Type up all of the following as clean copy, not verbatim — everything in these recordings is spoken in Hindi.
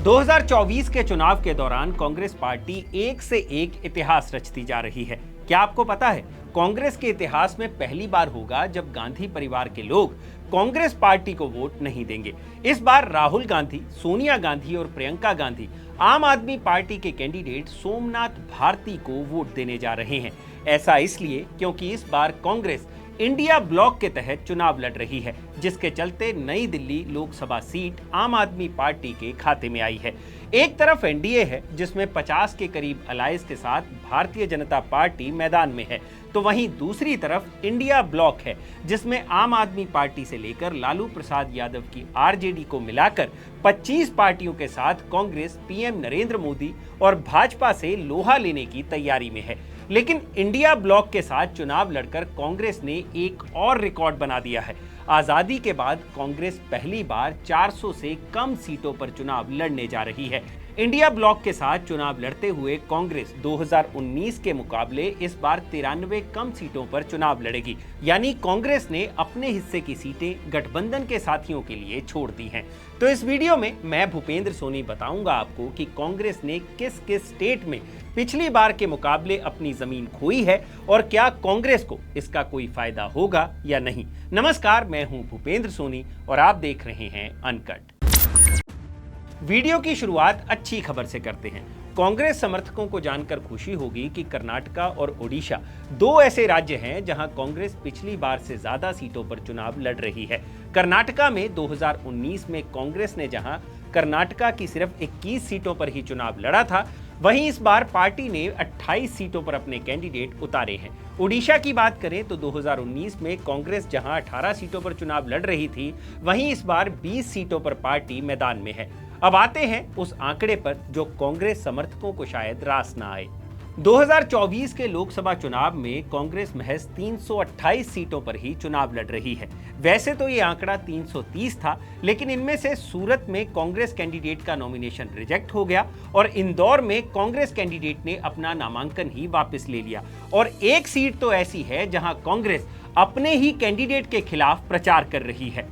2024 के चुनाव के दौरान कांग्रेस पार्टी एक से एक इतिहास रचती जा रही है। क्या आपको पता है, कांग्रेस के इतिहास में पहली बार होगा जब गांधी परिवार के लोग कांग्रेस पार्टी को वोट नहीं देंगे। इस बार राहुल गांधी, सोनिया गांधी और प्रियंका गांधी आम आदमी पार्टी के कैंडिडेट सोमनाथ भारती को वोट देने जा रहे हैं। ऐसा इसलिए क्योंकि इस बार कांग्रेस इंडिया ब्लॉक के तहत चुनाव लड़ रही है, जिसके चलते नई दिल्ली लोकसभा सीट आम आदमी पार्टी के खाते में आई है। एक तरफ एनडीए है जिसमें 50 के करीब अलायंस के साथ भारतीय जनता पार्टी मैदान में है, तो वहीं दूसरी तरफ इंडिया ब्लॉक है जिसमें आम आदमी पार्टी से लेकर लालू प्रसाद यादव की आरजेडी को मिलाकर 25 पार्टियों के साथ कांग्रेस पीएम नरेंद्र मोदी और भाजपा से लोहा लेने की तैयारी में है। लेकिन इंडिया ब्लॉक के साथ चुनाव लड़कर कांग्रेस ने एक और रिकॉर्ड बना दिया है। आजादी के बाद कांग्रेस पहली बार 400 से कम सीटों पर चुनाव लड़ने जा रही है। इंडिया ब्लॉक के साथ चुनाव लड़ते हुए कांग्रेस 2019 के मुकाबले इस बार 93 कम सीटों पर चुनाव लड़ेगी, यानी कांग्रेस ने अपने हिस्से की सीटें गठबंधन के साथियों के लिए छोड़ दी हैं। तो इस वीडियो में मैं भूपेंद्र सोनी बताऊंगा आपको कि कांग्रेस ने किस किस स्टेट में पिछली बार के मुकाबले अपनी जमीन खोई है और क्या कांग्रेस को इसका कोई फायदा होगा या नहीं। नमस्कार, मैं हूं भूपेंद्र सोनी और आप देख रहे हैं अनकट। वीडियो की शुरुआत अच्छी खबर से करते हैं। कांग्रेस समर्थकों को जानकर खुशी होगी कि कर्नाटका और ओडिशा दो ऐसे राज्य हैं जहां कांग्रेस पिछली बार से ज्यादा सीटों पर चुनाव लड़ रही है। कर्नाटका में 2019 में कांग्रेस ने जहां कर्नाटका की सिर्फ 21 सीटों पर ही चुनाव लड़ा था, वहीं इस बार पार्टी ने 28 सीटों पर अपने कैंडिडेट उतारे हैं। ओडिशा की बात करें तो 2019 में कांग्रेस जहां 18 सीटों पर चुनाव लड़ रही थी, वहीं इस बार 20 सीटों पर पार्टी मैदान में है। अब आते हैं उस आंकड़े पर जो कांग्रेस समर्थकों को शायद रास ना आए। 2024 के लोकसभा चुनाव में कांग्रेस महज 328 सीटों पर ही चुनाव लड़ रही है। वैसे तो ये आंकड़ा 330 था, लेकिन इनमें से सूरत में कांग्रेस कैंडिडेट का नॉमिनेशन रिजेक्ट हो गया और इंदौर में कांग्रेस कैंडिडेट ने अपना नामांकन ही वापस ले लिया। और एक सीट तो ऐसी है जहां कांग्रेस अपने ही कैंडिडेट के खिलाफ प्रचार कर रही है।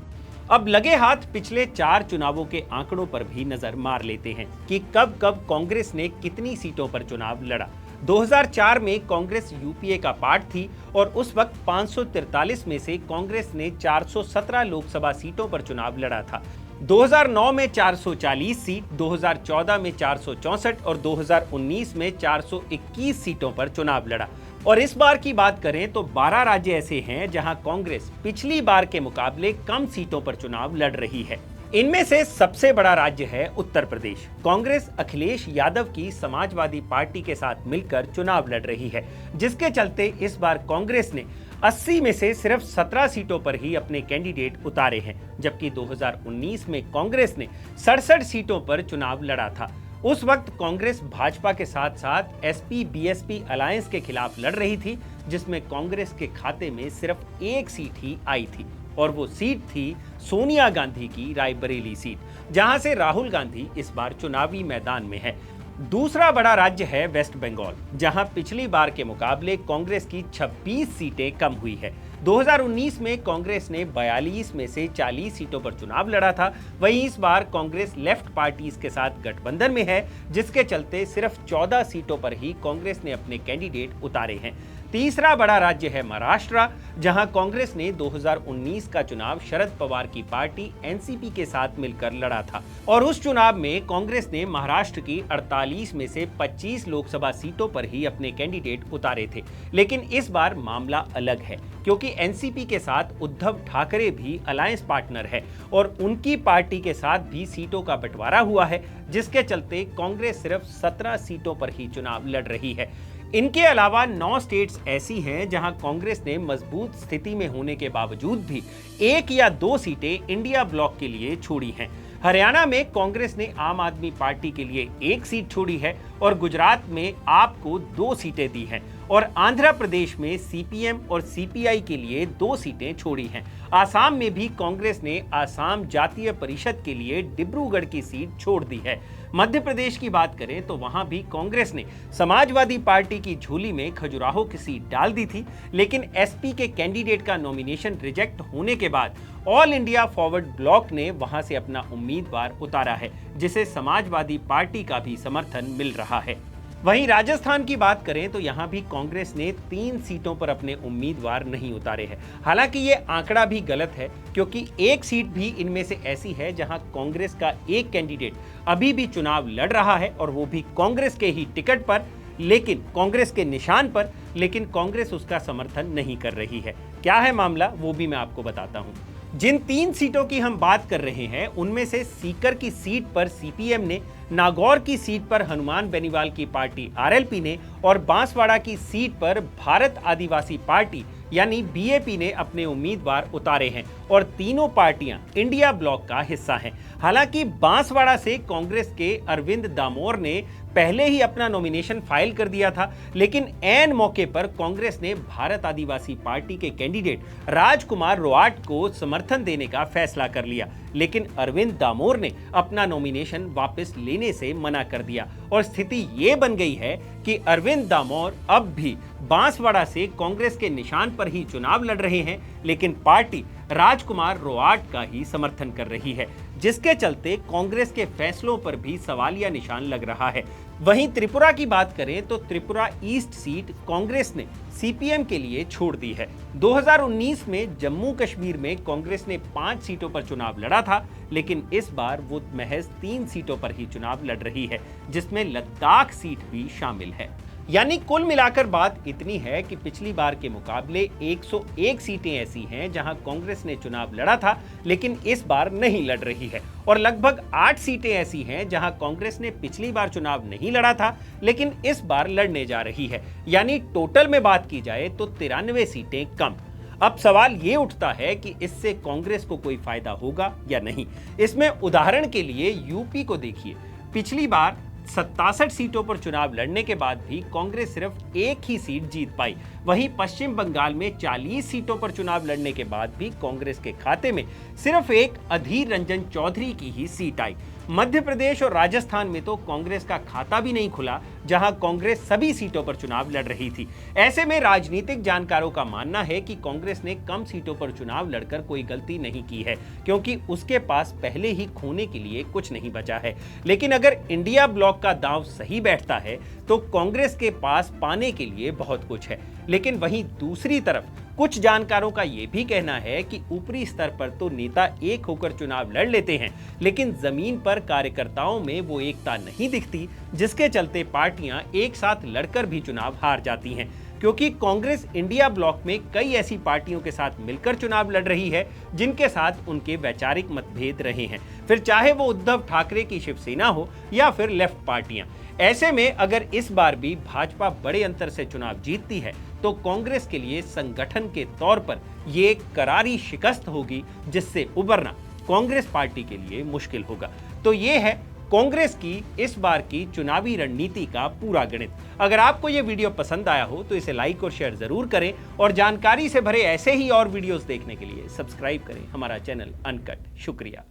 अब लगे हाथ पिछले 4 चुनावों के आंकड़ों पर भी नजर मार लेते हैं कि कब कब कांग्रेस ने कितनी सीटों पर चुनाव लड़ा। 2004 में कांग्रेस यूपीए का पार्ट थी और उस वक्त 543 में से कांग्रेस ने 417 लोकसभा सीटों पर चुनाव लड़ा था। 2009 में 440 सीट, 2014 में 464 और 2019 में 421 सीटों पर चुनाव लड़ा। और इस बार की बात करें तो 12 राज्य ऐसे हैं जहां कांग्रेस पिछली बार के मुकाबले कम सीटों पर चुनाव लड़ रही है। इनमें से सबसे बड़ा राज्य है उत्तर प्रदेश। कांग्रेस अखिलेश यादव की समाजवादी पार्टी के साथ मिलकर चुनाव लड़ रही है, जिसके चलते इस बार कांग्रेस ने 80 में से सिर्फ 17 सीटों पर ही अपने कैंडिडेट उतारे हैं, जबकि 2019 में कांग्रेस ने 67 सीटों पर चुनाव लड़ा था। उस वक्त कांग्रेस भाजपा के साथ साथ एसपी बीएसपी अलायंस के खिलाफ लड़ रही थी, जिसमें कांग्रेस के खाते में सिर्फ एक सीट ही आई थी और वो सीट थी सोनिया गांधी की रायबरेली सीट, जहां से राहुल गांधी इस बार चुनावी मैदान में है। दूसरा बड़ा राज्य है वेस्ट बंगाल, जहां पिछली बार के मुकाबले कांग्रेस की 26 सीटें कम हुई है। 2019 में कांग्रेस ने 42 में से 40 सीटों पर चुनाव लड़ा था। वहीं इस बार कांग्रेस लेफ्ट पार्टीज के साथ गठबंधन में है, जिसके चलते सिर्फ 14 सीटों पर ही कांग्रेस ने अपने कैंडिडेट उतारे हैं। तीसरा बड़ा राज्य है महाराष्ट्र, जहां कांग्रेस ने 2019 का चुनाव शरद पवार की पार्टी एनसीपी के साथ मिलकर लड़ा था और उस चुनाव में कांग्रेस ने महाराष्ट्र की 48 में से 25 लोकसभा सीटों पर ही अपने कैंडिडेट उतारे थे। लेकिन इस बार मामला अलग है, क्योंकि एनसीपी के साथ उद्धव ठाकरे भी अलायंस पार्टनर है और उनकी पार्टी के साथ भी सीटों का बंटवारा हुआ है, जिसके चलते कांग्रेस सिर्फ 17 सीटों पर ही चुनाव लड़ रही है। इनके अलावा 9 स्टेट्स ऐसी हैं जहां कांग्रेस ने मजबूत स्थिति में होने के बावजूद भी 1 या 2 सीटें इंडिया ब्लॉक के लिए छोड़ी हैं। हरियाणा में कांग्रेस ने आम आदमी पार्टी के लिए 1 सीट छोड़ी है और गुजरात में आप को 2 सीटें दी हैं और आंध्र प्रदेश में सीपीएम और सीपीआई के लिए 2 सीटें छोड़ी हैं। आसाम में भी कांग्रेस ने आसाम जातीय परिषद के लिए डिब्रूगढ़ की सीट छोड़ दी है। मध्य प्रदेश की बात करें तो वहां भी कांग्रेस ने समाजवादी पार्टी की झोली में खजुराहो की सीट डाल दी थी, लेकिन एसपी के कैंडिडेट का नॉमिनेशन रिजेक्ट होने के बाद ऑल इंडिया फॉरवर्ड ब्लॉक ने वहां से अपना उम्मीदवार उतारा है, जिसे समाजवादी पार्टी का भी समर्थन मिल रहा है। वहीं राजस्थान की बात करें तो यहां भी कांग्रेस ने 3 सीटों पर अपने उम्मीदवार नहीं उतारे हैं। हालांकि ये आंकड़ा भी गलत है, क्योंकि एक सीट भी इनमें से ऐसी है जहां कांग्रेस का एक कैंडिडेट अभी भी चुनाव लड़ रहा है, और वो भी कांग्रेस के ही टिकट पर, लेकिन कांग्रेस के निशान पर, लेकिन कांग्रेस उसका समर्थन नहीं कर रही है। क्या है मामला, वो भी मैं आपको बताता हूं। जिन 3 सीटों की हम बात कर रहे हैं उनमें से सीकर की सीट पर सीपीएम ने, नागौर की सीट पर हनुमान बेनीवाल की पार्टी आरएलपी ने और बांसवाड़ा की सीट पर भारत आदिवासी पार्टी यानी बीएपी ने अपने उम्मीदवार उतारे हैं, और तीनों पार्टियां इंडिया ब्लॉक का हिस्सा हैं। हालांकि बांसवाड़ा से कांग्रेस के अरविंद दामोर ने पहले ही अपना नॉमिनेशन फाइल कर दिया था, लेकिन ऐन मौके पर कांग्रेस ने भारत आदिवासी पार्टी के कैंडिडेट राजकुमार रोआट को समर्थन देने का फैसला कर लिया, लेकिन अरविंद दामोर ने अपना नॉमिनेशन वापस लेने से मना कर दिया, और स्थिति ये बन गई है कि अरविंद दामोर अब भी बांसवाड़ा से कांग्रेस के निशान पर ही चुनाव लड़ रहे हैं, लेकिन पार्टी राजकुमार रोआट का ही समर्थन कर रही है, जिसके चलते कांग्रेस के फैसलों पर भी सवालिया निशान लग रहा है। वहीं त्रिपुरा की बात करें तो त्रिपुरा ईस्ट सीट कांग्रेस ने सीपीएम के लिए छोड़ दी है। 2019 में जम्मू कश्मीर में कांग्रेस ने 5 सीटों पर चुनाव लड़ा था, लेकिन इस बार वो महज 3 सीटों पर ही चुनाव लड़ रही है, जिसमें लद्दाख सीट भी शामिल है। यानी कुल मिलाकर बात इतनी है कि पिछली बार के मुकाबले 101 सीटें ऐसी हैं जहां कांग्रेस ने चुनाव लड़ा था, लेकिन इस बार नहीं लड़ रही है, और लगभग 8 सीटें ऐसी हैं जहां कांग्रेस ने पिछली बार चुनाव नहीं लड़ा था, लेकिन इस बार लड़ने जा रही है। यानी टोटल में बात की जाए तो 93 सीटें कम। अब सवाल ये उठता है कि इससे कांग्रेस को कोई फायदा होगा या नहीं। इसमें उदाहरण के लिए यूपी को देखिए। पिछली बार 67 सीटों पर चुनाव लड़ने के बाद भी कांग्रेस सिर्फ एक ही सीट जीत पाई। वहीं पश्चिम बंगाल में 40 सीटों पर चुनाव लड़ने के बाद भी कांग्रेस के खाते में सिर्फ एक अधीर रंजन चौधरी की ही सीट आई। मध्य प्रदेश और राजस्थान में तो कांग्रेस का खाता भी नहीं खुला, जहां कांग्रेस सभी सीटों पर चुनाव लड़ रही थी। ऐसे में राजनीतिक जानकारों का मानना है कि कांग्रेस ने कम सीटों पर चुनाव लड़कर कोई गलती नहीं की है, क्योंकि उसके पास पहले ही खोने के लिए कुछ नहीं बचा है। लेकिन अगर इंडिया ब्लॉक का दांव सही बैठता है तो कांग्रेस के पास पाने के लिए बहुत कुछ है। लेकिन वहीं दूसरी तरफ कुछ जानकारों का यह भी कहना है कि ऊपरी स्तर पर तो नेता एक होकर चुनाव लड़ लेते हैं, लेकिन जमीन पर कार्यकर्ताओं में वो एकता नहीं दिखती, जिसके चलते पार्टियां एक साथ लड़कर भी चुनाव हार जाती हैं। क्योंकि कांग्रेस इंडिया ब्लॉक में कई ऐसी पार्टियों के साथ मिलकर चुनाव लड़ रही है जिनके साथ उनके वैचारिक मतभेद रहे हैं, फिर चाहे वो उद्धव ठाकरे की शिवसेना हो या फिर लेफ्ट पार्टियां। ऐसे में अगर इस बार भी भाजपा बड़े अंतर से चुनाव जीतती है तो कांग्रेस के लिए संगठन के तौर पर ये एक करारी शिकस्त होगी, जिससे उबरना कांग्रेस पार्टी के लिए मुश्किल होगा। तो ये है कांग्रेस की इस बार की चुनावी रणनीति का पूरा गणित। अगर आपको ये वीडियो पसंद आया हो तो इसे लाइक और शेयर जरूर करें, और जानकारी से भरे ऐसे ही और वीडियोस देखने के लिए सब्सक्राइब करें हमारा चैनल अनकट। शुक्रिया।